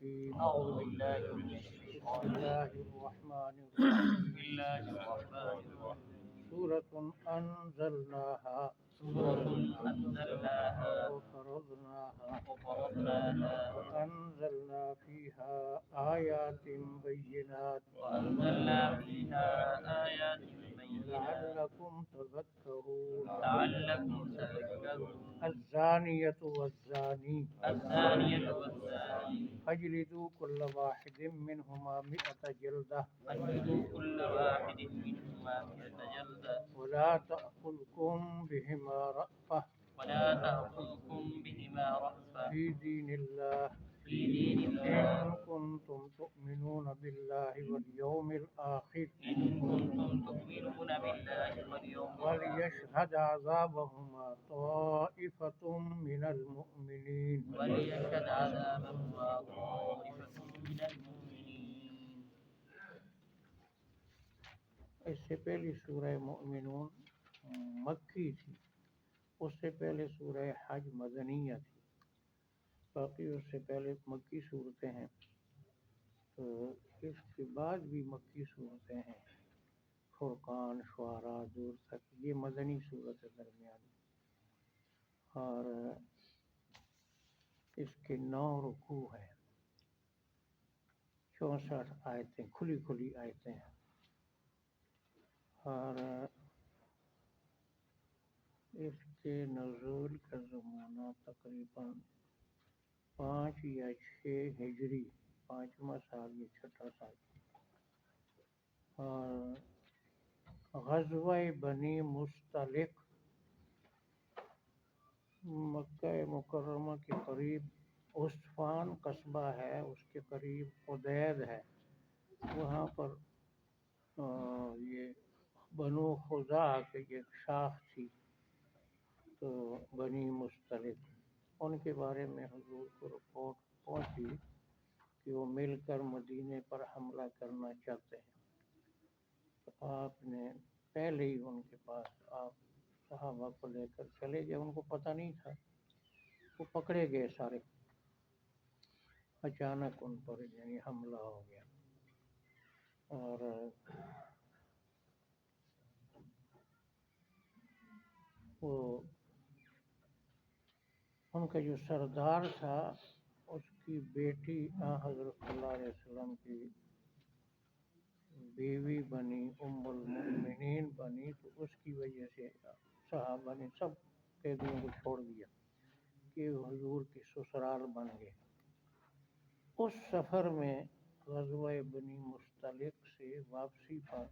الرجيم أعوذ بالله من بسم الشيطان الله الرجيم الرحمن بسم الرحيم الله الرحمن الرحيم سورة أنزلناها سورة أنزلناها وفرضناها وفرضناها وأنزلنا فيها آيات بينات وأنزلنا فيها آيات بينات لعلكم تذكرون لعلكم تذكرون الزانية والزاني الزانية والزاني فاجلدوا كل واحد منهما 100 جلدة فاجلدوا كل واحد منهما 100 جلدة ولا تأخذكم بهما رأفة ولا تأخذكم بهما رأفة في دين الله في دين الله إن كنتم تؤمنون بالله واليوم الآخر إن كنتم تؤمنون بالله واليوم الآخر وليشهد عذابهما طائفة من المؤمنين وليشهد عذابهما طائفة من المؤمنين. اس سے پہلی سورہ مؤمنون مکی تھی، اس سے پہلے سورہ حج مدنیہ تھی، باقی اس سے پہلے مکی صورتیں ہیں، تو اس کے بعد بھی مکی صورتیں ہیں، فرقان، شعراء، دور تک، یہ مدنی صورت ہے درمیانی، اور اس کے 9 رکوع ہیں، 64 آیتیں، کھلی کھلی آیتیں ہیں، اور اس کے نزول کا زمانہ تقریباً 5 یا 6 ہجری، 5واں سال یا 6واں سال، اور غزوہ بنی مستلق مکہ مکرمہ کے قریب عسفان قصبہ ہے، اس کے قریب قدید ہے، وہاں پر یہ بنو خزاعہ کی ایک شاخ تھی، تو بنی مستلق، ان کے بارے میں حضور کو رپورٹ پہنچی کہ وہ مل کر مدینے پر حملہ کرنا چاہتے ہیں، تو آپ نے پہلے ہی ان کے پاس آپ صحابہ کو لے کر چلے گئے، ان کو پتہ نہیں تھا، وہ پکڑے گئے سارے، اچانک ان پر یعنی حملہ ہو گیا، اور وہ ان کا جو سردار تھا، اس کی بیٹی حضرت صلی اللہ علیہ وسلم کی بیوی بنی، ام المؤمنین بنی، تو اس کی وجہ سے صحابہ نے سب قیدیوں کو چھوڑ دیا کہ حضور کی سسرال بن گئے۔ اس سفر میں غزوہ بنی مستلق سے واپسی پر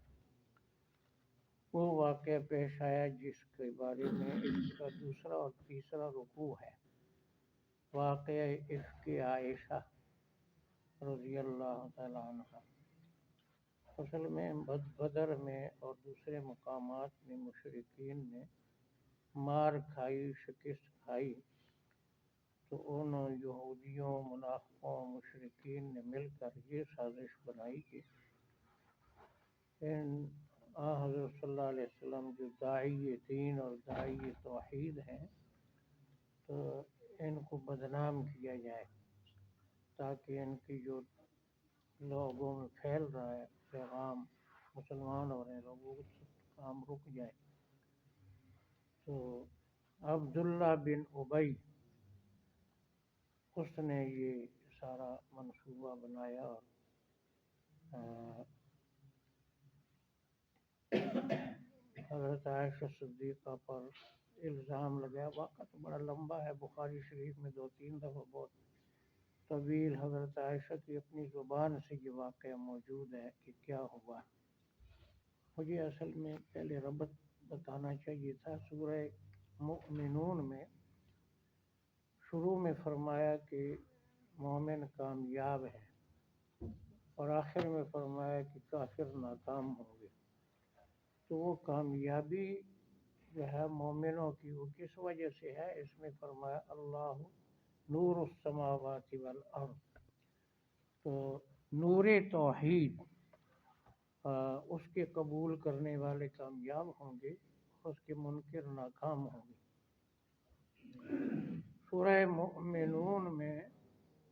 وہ واقعہ پیش آیا جس کے بارے میں اس کا دوسرا اور تیسرا رکوع ہے، واقعہ افک عائشہ رضی اللہ تعالیٰ عنہ۔ اصل میں بدر میں اور دوسرے مقامات میں مشرکین نے مار کھائی، شکست کھائی، تو ان یہودیوں، منافقوں، مشرکین نے مل کر یہ سازش بنائی کہ حضرت صلی اللہ علیہ وسلم جو داعی دین اور داعی توحید ہیں، تو ان کو بدنام کیا جائے تاکہ ان کی جو لوگوں میں پھیل رہا ہے پیغام، مسلمان ہو رہے ہیں، لوگوں کو کام رک جائے۔ تو عبداللہ بن ابی اس نے یہ سارا منصوبہ بنایا، اور حضرت عائشہ صدیقہ پر الزام لگایا، واقعہ تو بڑا لمبا ہے، بخاری شریف میں 2-3 دفعہ بہت طویل حضرت عائشہ کی اپنی زبان سے یہ واقعہ موجود ہے کہ کیا ہوا۔ مجھے اصل میں پہلے ربط بتانا چاہیے تھا۔ سورہ مؤمنون میں شروع میں فرمایا کہ مومن کامیاب ہے، اور آخر میں فرمایا کہ کافر ناکام ہوں گے، تو وہ کامیابی جو ہے مومنوں کی وہ کس وجہ سے ہے؟ اس میں فرمایا اللہ نور السماوات والارض، تو نور توحید اس کے قبول کرنے والے کامیاب ہوں گے، اس کے منکر ناکام ہوں گے۔ سورہ مؤمنون میں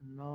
9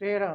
13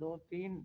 2-3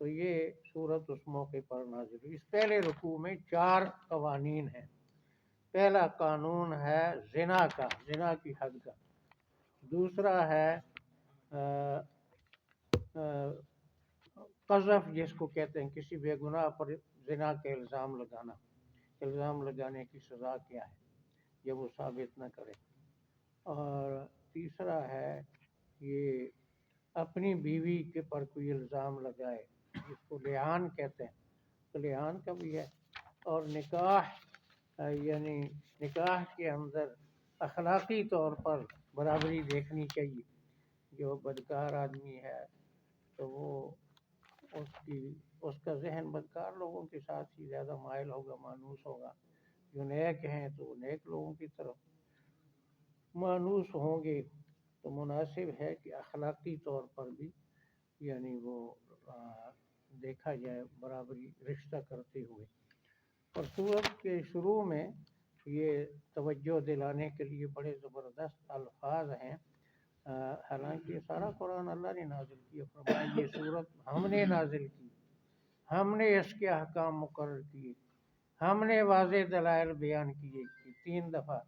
تو یہ صورت اس موقع پر نازل ہوئی۔ اس پہلے رکوع میں 4 قوانین ہیں۔ پہلا قانون ہے زنا کا، زنا کی حد کا۔ دوسرا ہے قذف، جس کو کہتے ہیں کسی بے گناہ پر زنا کا الزام لگانا۔ الزام لگانے کی سزا کیا ہے جب وہ ثابت نہ کرے۔ اور تیسرا ہے یہ اپنی بیوی کے پر کوئی الزام لگائے، جس کو لعان کہتے ہیں، تو لعان کا بھی ہے۔ اور نکاح یعنی نکاح کے اندر اخلاقی طور پر برابری دیکھنی چاہیے۔ جو بدکار آدمی ہے تو وہ اس کا ذہن بدکار لوگوں کے ساتھ ہی زیادہ مائل ہوگا، مانوس ہوگا۔ جو نیک ہیں تو نیک لوگوں کی طرف مانوس ہوں گے۔ تو مناسب ہے کہ اخلاقی طور پر بھی یعنی وہ دیکھا جائے برابری رشتہ کرتے ہوئے۔ اور سورت کے شروع میں یہ توجہ دلانے کے لیے بڑے زبردست الفاظ ہیں۔ حالانکہ یہ سارا قرآن اللہ نے نازل کیا، فرمایا یہ سورت ہم نے نازل کی، ہم نے اس کے احکام مقرر کیے، ہم نے واضح دلائل بیان کیے۔ 3 دفعہ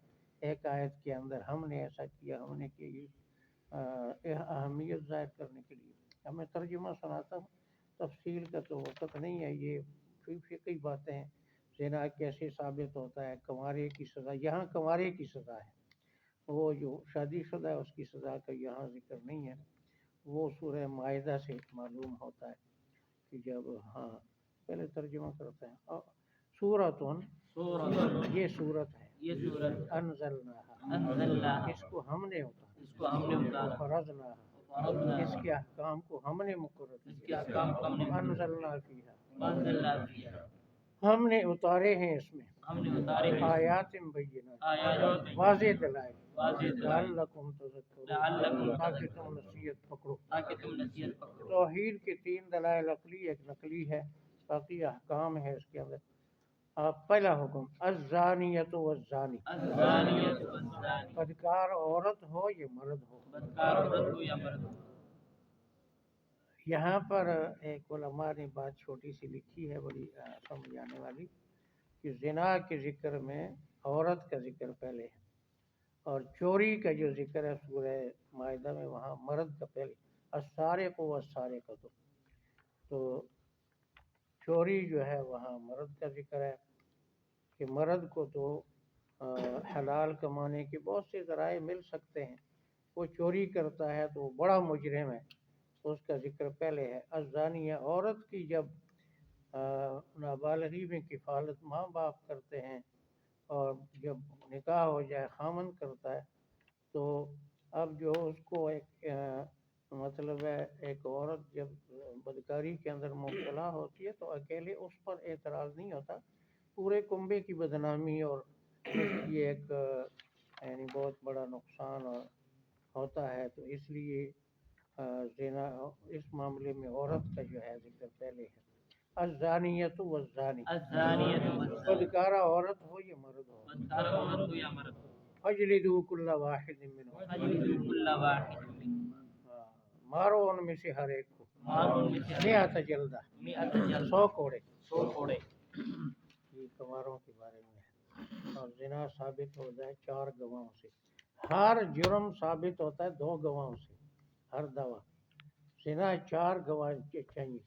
ایک آیت کے اندر ہم نے ایسا کیا، ہم نے کیا، اہمیت ظاہر کرنے کے لیے۔ اب میں ترجمہ سناتا ہوں، تفصیل کا تو وقت نہیں ہے، یہ فقہی باتیں ہیں۔ زنا کیسے ثابت ہوتا ہے، کنوارے کی سزا، یہاں کنوارے کی سزا ہے، وہ جو شادی شدہ ہے اس کی سزا کا یہاں ذکر نہیں ہے۔ وہ سورہ مائدہ سے معلوم ہوتا ہے کہ جب پہلے ترجمہ کرتے ہیں۔ سورتن، یہ سورت ہے، انزلناہا، اس کو ہم نے اتارا، فرضناہا، اس کے احکام کو ہم نے مقرر کیا، انزلنا فیہا، ہم نے اتارے ہیں اس میں، آیات بینات، واضح دلائل، لعلکم تذکرون، تاکہ تم نصیحت پکڑو۔ توحید کے 3 دلائل عقلی، ایک نقلی ہے، باقی احکام ہے اس کے اندر۔ پہلا حکم الزانیۃ والزانی، بدکار عورت ہو یا مرد ہو۔ یہاں پر ایک علماء نے بات چھوٹی سی لکھی ہے، بڑی سمجھ آنے والی، کہ زنا کے ذکر میں عورت کا ذکر پہلے ہے، اور چوری کا جو ذکر ہے سورہ مائدہ میں وہاں مرد کا پہلے، السارق والسارقۃ، تو چوری جو ہے وہاں مرد کا ذکر ہے کہ مرد کو تو حلال کمانے کے بہت سے ذرائع مل سکتے ہیں، وہ چوری کرتا ہے تو وہ بڑا مجرم ہے، اس کا ذکر پہلے ہے۔ الزانیہ، عورت کی جب نابالغی میں کفالت ماں باپ کرتے ہیں، اور جب نکاح ہو جائے خامن کرتا ہے، تو اب جو اس کو ایک مطلب ہے ایک عورت جب بدکاری کے اندر مبتلا ہوتی ہے تو اکیلے اس پر اعتراض نہیں ہوتا، پورے کنبے کی بدنامی اور یہ ایک یعنی بہت بڑا نقصان ہوتا ہے۔ تو اس لیے زنا، اس معاملے میں عورت کا جو ہے ذکر پہلے ہے۔ الزانیۃ والزانی، بدکارہ عورت ہو یا مرد ہو، فجلدوا کل واحد منہما، مارو ان میں سے ہر ایک کو، 100 جلدہ، 100 کوڑے۔ یہ کنواروں کے بارے میں ہے۔ اور زنا ثابت ہو جائے 4 گواہوں سے، ہر جرم ثابت ہوتا ہے 2 گواہوں سے، ہر دعویٰ۔ زنا 4 گواہ چاہیے،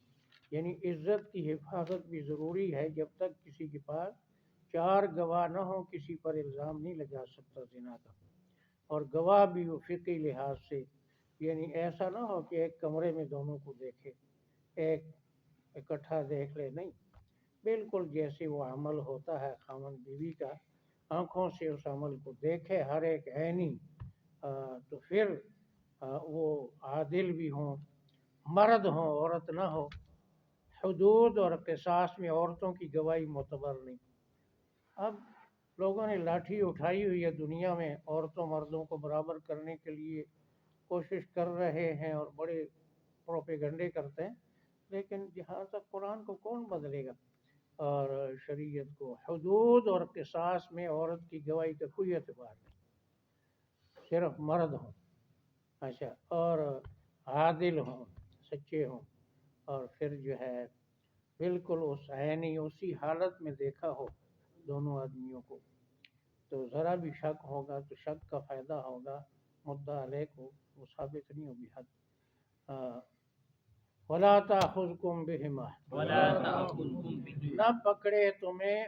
یعنی عزت کی حفاظت بھی ضروری ہے، جب تک کسی کے پاس 4 گواہ نہ ہو کسی پر الزام نہیں لگا سکتا زنا کا۔ اور گواہ بھی وہ فقہی لحاظ سے، یعنی ایسا نہ ہو کہ ایک کمرے میں دونوں کو دیکھے، ایک اکٹھا دیکھ لے، نہیں، بالکل جیسے وہ عمل ہوتا ہے خامن بیوی کا، آنکھوں سے اس عمل کو دیکھے ہر ایک عینی، تو پھر وہ عادل بھی ہوں، مرد ہوں عورت نہ ہو۔ حدود اور قصاص میں عورتوں کی گواہی معتبر نہیں۔ اب لوگوں نے لاٹھی اٹھائی ہوئی ہے دنیا میں، عورتوں مردوں کو برابر کرنے کے لیے کوشش کر رہے ہیں اور بڑے پروپیگنڈے کرتے ہیں، لیکن جہاں تک قرآن کو کون بدلے گا اور شریعت کو؟ حدود اور قصاص میں عورت کی گواہی کا کوئی اعتبار نہیں، صرف مرد ہوں، اچھا، اور عادل ہوں، سچے ہوں، اور پھر جو ہے بالکل اس عینی اسی حالت میں دیکھا ہو دونوں آدمیوں کو، تو ذرا بھی شک ہوگا تو شک کا فائدہ ہوگا، مدعا علیہ کو وہ ثابت نہیں ہوگی حد۔ وَلَا تَأْخُذْكُمْ بِهِمَا، ولا تأخذكم به، نہ پکڑے تمہیں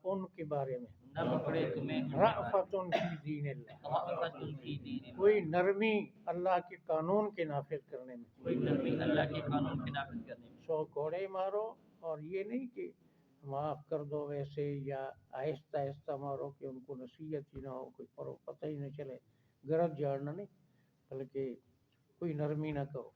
ان کے بارے میں، نہ پکڑے تمہیں ان کے بارے رأفۃ فی دین اللہ، رأفت فی دین اللہ، کوئی نرمی اللہ کے قانون کے نافذ کرنے میں، کوئی نرمی اللہ کے قانون کے نافذ کرنے میں، سو کوڑے مارو، اور یہ نہیں کہ معاف کر دو ویسے، یا آہستہ آہستہ مارو کہ ان کو نصیحت ہی نہ ہو، کوئی پتہ ہی نہ چلے، گرج جاڑنا نہیں، بلکہ کوئی نرمی نہ کرو۔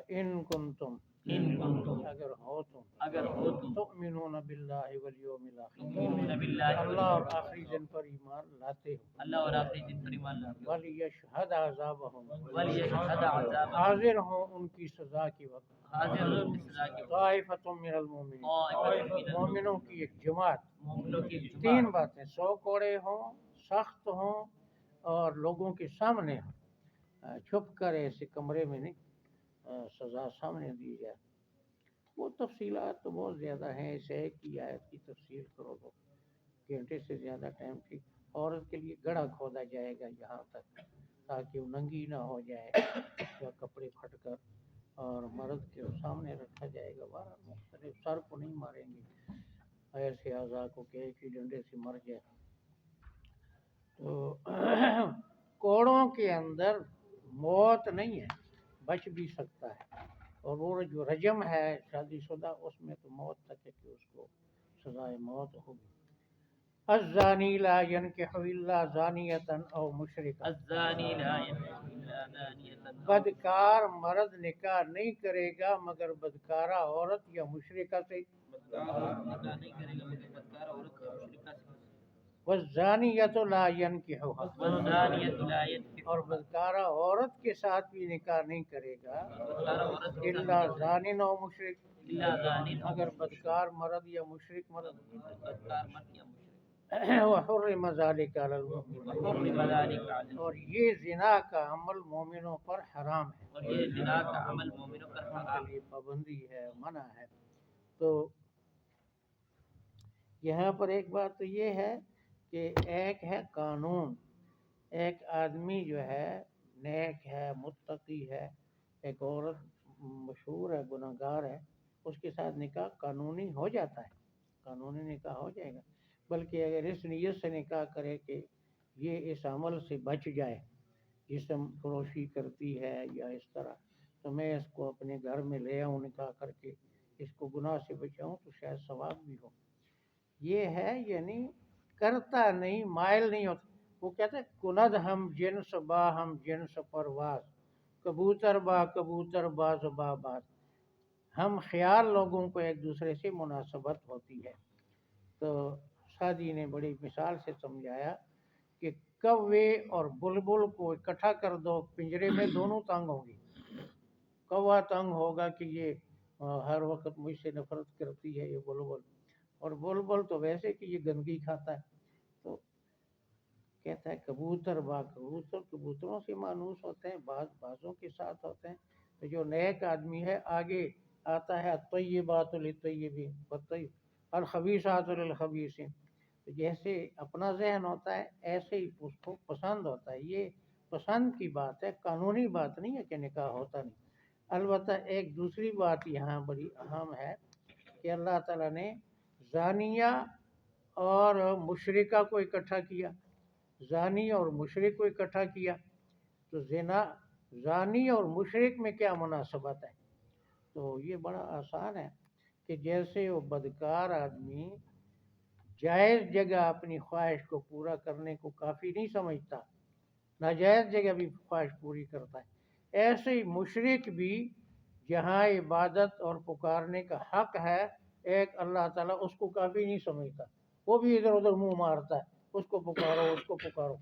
ان کنتم، ان کنتم، اگر ہو تم، اگر ہو تم، تؤمنون باللہ والیوم الاخر، تؤمنون باللہ اللہ اور آخری دن پر ایمان لاتے ہو، اللہ اور آخری دن پر ایمان لاتے ہو، ولیشہد عذابہم، ولیشہد عذابہم، حاضر ہوں ان کی سزا کے وقت، حاضر ہو کی سزا کے وقت، طائفۃ من المؤمنین، طائفۃ من مومنوں کی ایک جماعت، مومنوں کی تین جماعت، باتیں، سو کوڑے ہوں، سخت ہوں، اور لوگوں کے سامنے ہوں، چھپ کر ایسے کمرے میں نہیں، سزا سامنے دی جائے۔ وہ تفصیلات تو بہت زیادہ ہیں، اس ایک کی آیت کی تفصیل کرو تو گھنٹے سے زیادہ ٹائم ٹھیک۔ عورت کے لیے گڑھا کھودا جائے گا یہاں تک تاکہ وہ ننگی نہ ہو جائے یا کپڑے پھٹ کر، اور مرد کے سامنے رکھا جائے گا، بہرحال مختلف، سر کو نہیں ماریں گے ایسے اعضاء کو کہ ایک ہی ڈنڈے سے مر جائے۔ تو کوڑوں کے اندر موت نہیں ہے، بچ بھی سکتا ہے، اور وہ جو رجم ہے شادی شدہ اس میں تو موت تک ہے کہ اس کو سزائے موت ہوگی۔ الزانی لا ينکح الا زانیۃ او مشرکہ، الزانی لا ينكح الا زانیۃ، بدکار مرد نکاح نہیں کرے گا مگر بدکارہ عورت یا مشرکہ سے، نکاح نہیں کرے گا مگر بدکار عورت یا مشرکہ سے، والزانیۃ لا ينکحها، والزانیۃ لا ينكح، اور بدکارہ عورت کے ساتھ بھی نکاح نہیں کرے گا بدکار عورت کے ساتھ الا زان او مشرک، الا زانی او مگر بدکار مرد یا مشرک مرد۔ بدکار مرد یا مشرک، وحرم ذلک علی المؤمنین، وحرم ذلك علی، اور یہ زنا کا عمل مومنوں پر حرام ہے، اور یہ زنا کا عمل مومنوں پر ان حرام کے لیے پابندی ہے، منع ہے۔ تو یہاں پر ایک بات تو یہ ہے کہ ایک ہے قانون، ایک آدمی جو ہے نیک ہے، متقی ہے، ایک عورت مشہور ہے، گناہ گار ہے، اس کے ساتھ نکاح قانونی ہو جاتا ہے، قانونی نکاح ہو جائے گا، بلکہ اگر اس نیت سے نکاح کرے کہ یہ اس عمل سے بچ جائے، جسم فروشی کرتی ہے یا اس طرح، تو میں اس کو اپنے گھر میں لے آؤں نکاح کر کے، اس کو گناہ سے بچاؤں تو شاید ثواب بھی ہو، یہ ہے، یعنی کرتا نہیں، مائل نہیں ہوتا۔ وہ کہتے ہیں کند ہم جنس با ہم جنس پرواز، کبوتر با کبوتر باز با باز، ہم خیال لوگوں کو ایک دوسرے سے مناسبت ہوتی ہے۔ تو سعدی نے بڑی مثال سے سمجھایا کہ کوے اور بلبل کو اکٹھا کر دو پنجرے میں، دونوں تنگ ہوں گی، کوا تنگ ہوگا کہ یہ ہر وقت مجھ سے نفرت کرتی ہے یہ بلبل، اور بلبل تو ویسے کہ یہ گندگی کھاتا ہے۔ تو کہتا ہے کبوتر با کبوتر، کبوتروں سے مانوس ہوتے ہیں، بعض بازوں کے ساتھ ہوتے ہیں، تو جو نیک آدمی ہے آگے آتا ہے الطیبات للطیبین والطیب الخبیثات للخبیثین، تو جیسے اپنا ذہن ہوتا ہے ایسے ہی اس کو پسند ہوتا ہے، یہ پسند کی بات ہے، قانونی بات نہیں ہے کہ نکاح ہوتا نہیں۔ البتہ ایک دوسری بات یہاں بڑی اہم ہے کہ اللہ تعالیٰ نے زانیہ اور مشرکہ کو اکٹھا کیا، زانی اور مشرک کو اکٹھا کیا، تو زنا، زانی اور مشرک میں کیا مناسبت ہے؟ تو یہ بڑا آسان ہے کہ جیسے وہ بدکار آدمی جائز جگہ اپنی خواہش کو پورا کرنے کو کافی نہیں سمجھتا، ناجائز جگہ بھی خواہش پوری کرتا ہے، ایسے ہی مشرک بھی جہاں عبادت اور پکارنے کا حق ہے ایک اللہ تعالیٰ اس کو کافی نہیں سمجھتا، وہ بھی ادھر ادھر منہ مارتا ہے، اس کو پکارو اس کو پکارو،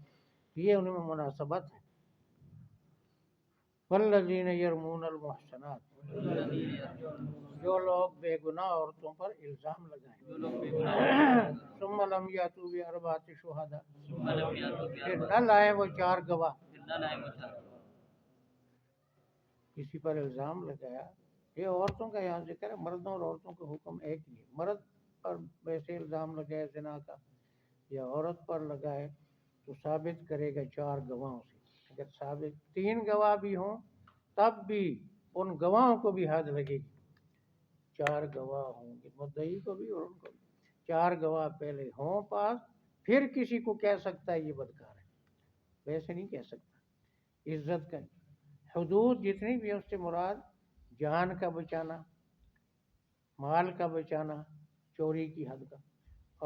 یہ ان میں مناسبت ہے۔ والذین یرمون المحصنات، جو لوگ بے گناہ عورتوں پر الزام لگائیں، ثم لم یاتوا باربعۃ شہداء، پھر نہ لائے وہ چار گواہ، کسی پر الزام لگایا یہ عورتوں کا یہاں ذکر ہے، مردوں اور عورتوں کا حکم ایک ہی ہے۔ مرد پر ویسے الزام لگائے زنا کا یا عورت پر لگائے تو ثابت کرے گا 4 گواہوں سے۔ اگر ثابت 3 گواہ بھی ہوں تب بھی ان گواہوں کو بھی حد لگے گی، 4 گواہ ہوں گے، مدعی کو بھی اور ان کو بھی 4 گواہ پہلے ہوں پاس، پھر کسی کو کہہ سکتا ہے یہ بدکار ہے، ویسے نہیں کہہ سکتا۔ عزت کا حدود جتنی بھی ہیں اس سے مراد جان کا بچانا، مال کا بچانا، چوری کی حد کا،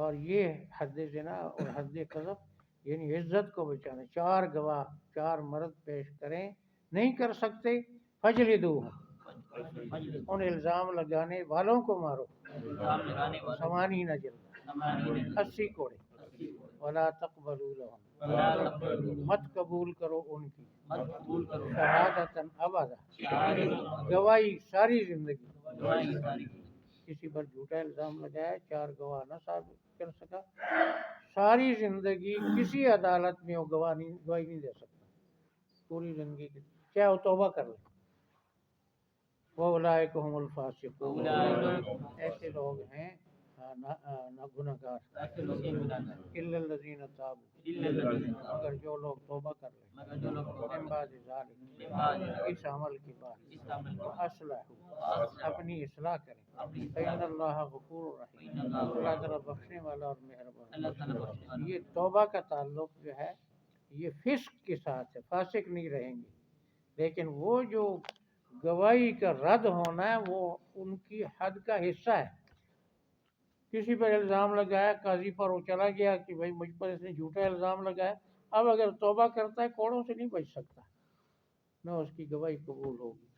اور یہ حد زنا اور حد قذف یعنی عزت کو بچانا۔ 4 گواہ 4 مرد پیش کریں، نہیں کر سکتے فجلدو، ان الزام لگانے والوں کو مارو، سمانی نہ جلدا، 80 کوڑے، ولا تقبلوا لهم، مت قبول کرو ان کی، شہادتاً ابدا، گواہی ساری زندگی، کسی پر جھوٹا الزام لگایا، 4 گواہ نہ ثابت کر سکا، ساری زندگی کسی عدالت میں وہ گواہی نہیں دے سکتا، پوری زندگی کی، چاہے وہ توبہ کر لے۔ وَأُولَٰئِکَ هُمُ الْفَاسِقُونَ، ایسے لوگ ہیں نہ گنہگار، إِلَّا الَّذِينَ تَابُوا، مگر جو لوگ توبہ کر لیں، من بعد ذلك، اس عمل کے بعد، وَأَصْلَحُوا، اپنی اصلاح کریں، فَإِنَّ اللَّهَ غَفُورٌ رَحِيمٌ، اللہ تعالیٰ بخشنے والا اور مہربان۔ یہ توبہ کا تعلق جو ہے یہ فسق کے ساتھ ہے، فاسق نہیں رہیں گے، لیکن وہ جو گواہی کا رد ہونا ہے وہ ان کی حد کا حصہ ہے۔ کسی پر الزام لگایا، قاضی پر وہ چلا گیا کہ بھائی مجھ پر اس نے جھوٹا الزام لگایا، اب اگر توبہ کرتا ہے کوڑوں سے نہیں بچ سکتا، نہ اس کی گواہی قبول ہوگی،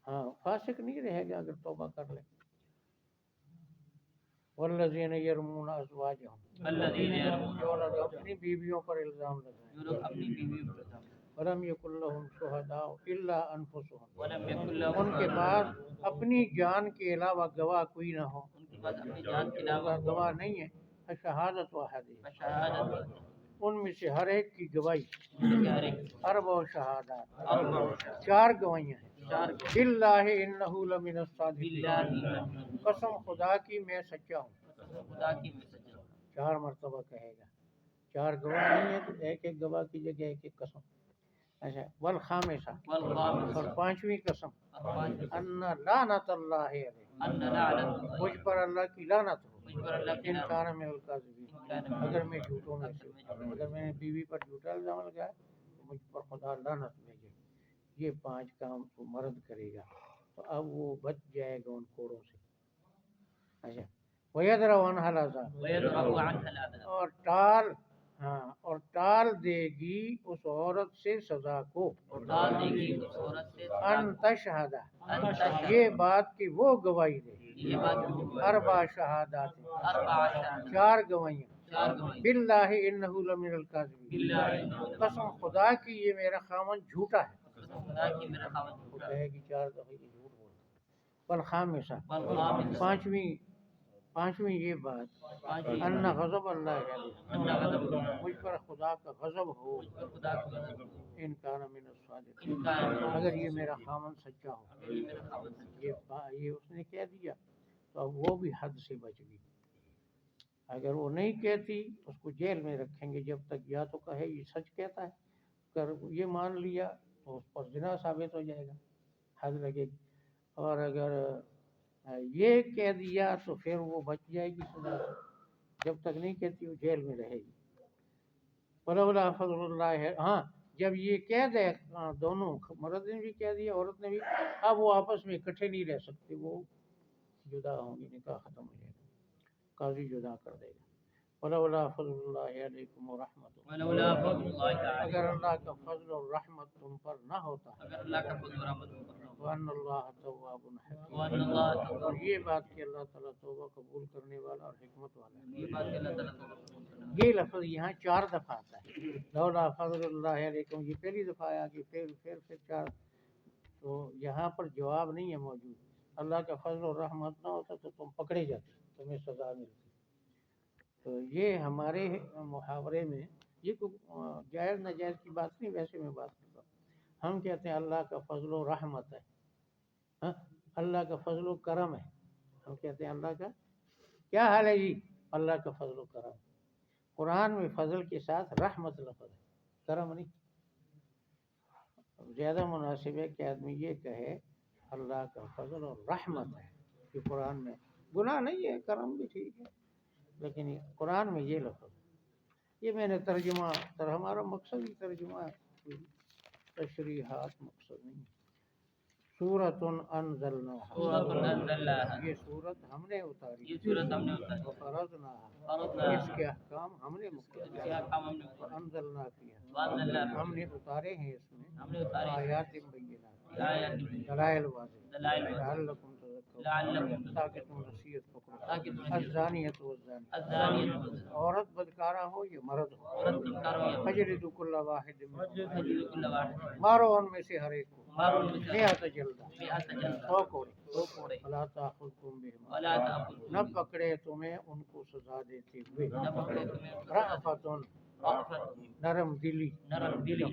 ہاں فاسق نہیں رہے گا اگر توبہ کر لے۔ والذین یرمون ازواجہم، جو لوگ اپنی بیویوں پر الزام لگائیں، ولم یکن لہم شہداء الا انفسہم، ان کے پاس اپنی جان کے علاوہ گواہ کوئی نہ ہو، گواہ نہیں ہے، شہادت واحد، ان میں سے ہر ایک کی گواہی، اربع شہادات، 4 گواہیاں ہیں، باللہ انہ لمن الصادقین، قسم خدا کی میں سچا ہوں، 4 مرتبہ کہے گا، 4 گواہ نہیں ہے تو ایک ایک گواہ کی جگہ ایک ایک قسم۔ اچھا، والخامسہ، اور 5ویں قسم، ان لعنت اللہ علیہ، مجھ پر اللہ کی لعنت ہو، ان کان من الکاذبین، اگر میں جھوٹوں میں سے، اگر میں نے بیوی پر جھوٹا الزام لگایا تو مجھ پر خدا لعنت بھیجے۔ یہ 5 کام تو مرد کرے گا تو اب وہ بچ جائے گا ان کوڑوں سے۔ اچھا، وَيَدْرَوْ عَنْهَا الْعَذَابَ، اور ٹال دے گی اس عورت سے سزا کو، ان تشہد، یہ بات کہ وہ گواہی دے، 4 شہادات، 4 گواہیاں، باللہ انہ لمن الکاذبین، قسم خدا کی یہ میرا خامن جھوٹا ہے، وہ کہے گی 4 دفعہ یہ جھوٹ بولتا۔ والخامسہ، پانچویں یہ بات، ان غضب اللہ علیہ، مجھ پر خدا کا غضب ہو، ان کان من الصادقین، اگر یہ میرا خامن سچا ہو، یہ اس نے کہہ دیا تو اب وہ بھی حد سے بچ گئی۔ اگر وہ نہیں کہتی اس کو جیل میں رکھیں گے جب تک یا تو کہے یہ سچ کہتا ہے، اگر یہ مان لیا تو اس پر زنا ثابت ہو جائے گا، حد لگے گی، اور اگر یہ کہہ دیا تو پھر وہ بچ جائے گی سزا سے، جب تک نہیں کہتی وہ جیل میں رہے گی۔ ولولا فضل اللہ ہے، ہاں جب یہ کہہ دے، دونوں مرد نے بھی کہہ دیا عورت نے بھی، اب وہ آپس میں اکٹھے نہیں رہ سکتے، وہ جدا ہوں گے، نکاح ختم ہو جائے گا، قاضی جدا کر دے گا۔ ولولا فضل اللہ علیکم ورحمتہ، اگر اللہ کا فضل اور رحمت تم پر نہ ہوتا، وان اللہ تواب حکیم، اور یہ بات کہ اللہ تعالیٰ توبہ قبول کرنے والا اور حکمت والا ہے۔ یہ لفظ یہاں 4 دفعہ آتا ہے، لولا فضل اللہ علیکم، یہ پہلی دفعہ آیا کہ پھر 4، تو یہاں پر جواب نہیں ہے موجود، اللہ کا فضل اور رحمت نہ ہوتا تو تم پکڑے جاتے، تمہیں سزا ملتی۔ تو یہ ہمارے محاورے میں یہ کوئی جائز ناجائز کی بات نہیں، ویسے میں بات کرتا ہوں، ہم کہتے ہیں اللہ کا فضل و رحمت ہے، ہاں اللہ کا فضل و کرم ہے. ہم کہتے ہیں اللہ کا کیا حال ہے جی؟ اللہ کا فضل و کرم. قرآن میں فضل کے ساتھ رحمت لفظ ہے، کرم نہیں. زیادہ مناسب ہے کہ آدمی یہ کہے اللہ کا فضل اور رحمت ہے، کہ قرآن میں گناہ نہیں ہے، کرم بھی ٹھیک ہے، لیکن قرآن میں یہ لفظ ہے. یہ میں نے ترجمہ ہمارا مقصد ہی ترجمہ ہے، تشریحات مقصد نہیں. سورۃ انزلناها، سورۃ انزلناها، یہ سورت ہم نے اتاری، یہ سورت ہم نے اتاری، وفرضناها، فرضناها، اس کے احکام ہم نے مقرر اس کے احکام ہم نے اتارے، وانزلنا فیہا، وانزلنا فیہا، ہم نے اتارے ہیں اس میں ہم نے اتارے ہیں آیات بینات، آیات بینات، دلائل واضح، دلائل واضح، لعلکم تذکرون، لعلکم تاکہ تم نصیحت پکڑو. تاکہ تم نصیحت الزانیۃ والزانی، الزانیۃ والزانی، عورت بدکارہ ہو یا مرد ہو، عورت بدکار ہو یا مرد، فجلدوا کل واحد منہما، فجلدوا کل واحد، مارو ان میں سے ہر ایک کو، مارو ان میں سے مئۃ جلدہ، مئۃ جلدہ، 100 کوڑے، 100 کوڑے، ولا تأخذکم بہما، ولا تأخذکم نہ پکڑے تمہیں ان کو سزا دیتے ہوئے، نہ پکڑے تمہیں رأفت، رأفت، نرم دلی، نرم دلی،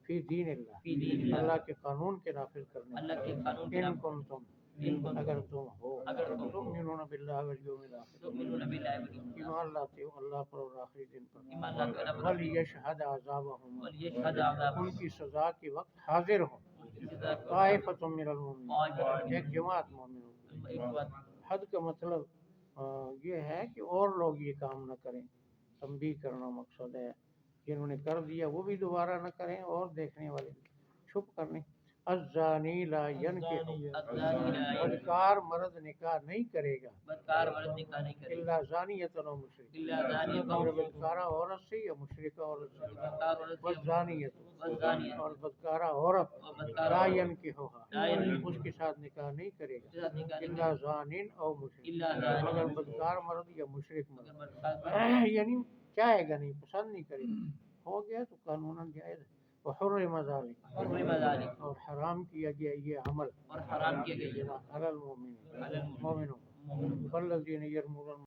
فی دین اللہ، فی دین اللہ، اللہ کے قانون کے نافذ کرنے، اللہ کے قانون کے ان نام، کنتم، ان کنتم، اگر تم ہو، اگر تم ہو، تؤمنون باللہ والیوم الاخر، تؤمنون باللہ والیوم الآخر، ایمان لاتے ہو اللہ پر اور آخری دن پر، ایمان لاتے ہو اللہ پر، ولیشہد عذابہم، ولیشہد عذابہم، ان کی سزا کے وقت حاضر ہوں، ان کی سزا کو، طائفۃ من المؤمنین، طائفۃ، ایک جماعت مومنوں کی. ایک بات، حد کا مطلب یہ ہے کہ اور لوگ یہ کام نہ کریں، تنبیہ کرنا مقصد ہے. جنہوں نے کر دیا وہ بھی دوبارہ نہ کریں، اور دیکھنے والے بھی چھپ کرنے. الزانی لا ینکح، الزانی لا ینکح، بدکار مرد نکاح نہیں کرے گا، بدکار مرد نکاح نہیں کرے گا، الا زانیۃ او مشرک، الا زانیۃ او مگر مشرک، بدکارہ عورت سے یا مشرکہ عورت سے، بدکار عورت سے، والزانیۃ، والزانیۃ، اور بدکارہ عورت، اور بدکار لا عورت، ینکحھا، لا ینکح، اس کے ساتھ نکاح نہیں کرے اس کے گا، ساتھ نکاح نہیں الا کرے گا، زانن او مشرک، الا زانن، مگر بدکار مرد یا مشرک مگر مرد، بدکار، یعنی چاہے گا نہیں، پسند نہیں کرے گا، ہو گیا تو قانوناً جائز ہے. وحرم ذلک، حرم ذلک، اور حرام کیا گیا یہ عمل، اور حرام کیا گیا علی المؤمنین، علی المؤمنین، مومنوں، والذین یرمون